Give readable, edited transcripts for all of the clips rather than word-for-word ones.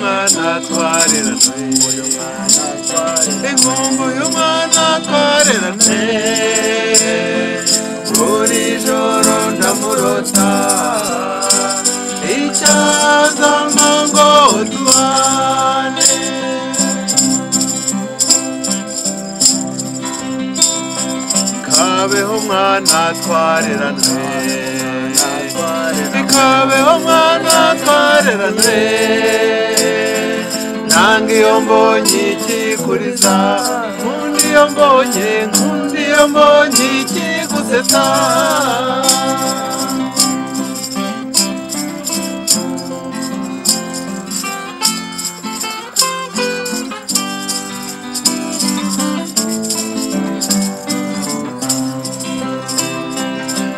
y'umwana twareranywe inkumbuye umwana twareranywe buri joro ndamurota icyazama ngo tubane kabeho mwana twareranywe kabeho mwana twareranywe nange iyo mbonye ikikuriza nkundi iyo mbonye ikigusetsa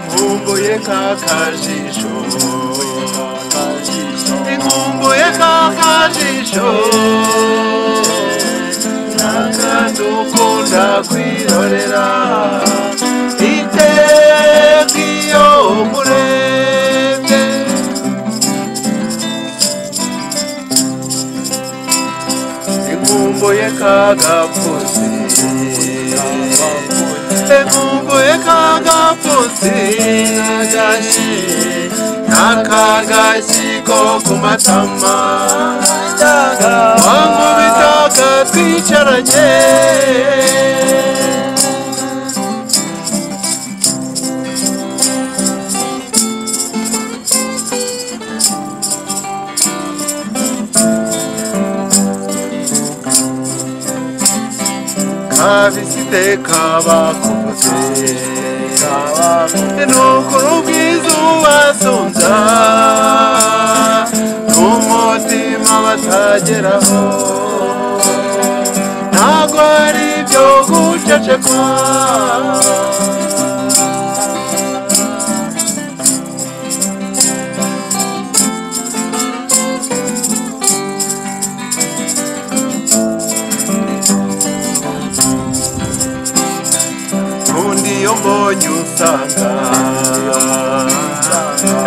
nkumbuye kakajisho inkumbuye kakajisho nakadukunda kwirorera iteka iyo murebye inkumbuye kagapfusi inkumbuye kagapfusi n'akagashyi ko ku matama wankubitaga twicaranye kabisite kabakoze nukuri ubwiza ubasonza n'umutima batageraho ntabwo ari ibyo gucecekwa iyo mbonye usanga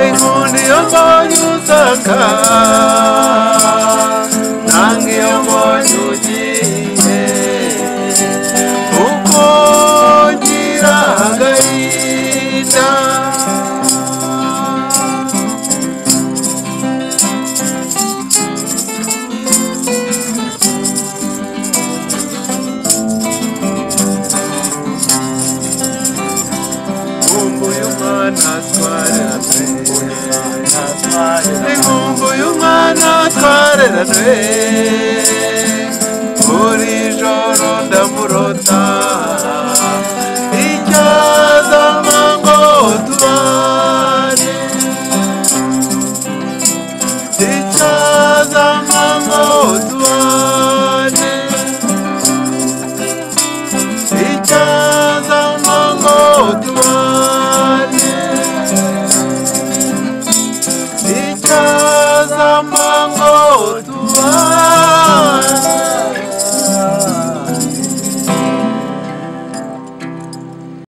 inkundi iyo mbonye usanga nange iyo mbonye ugiye uko ngira agahinda inkumbuye umwana twareranywe buri joro ndamurota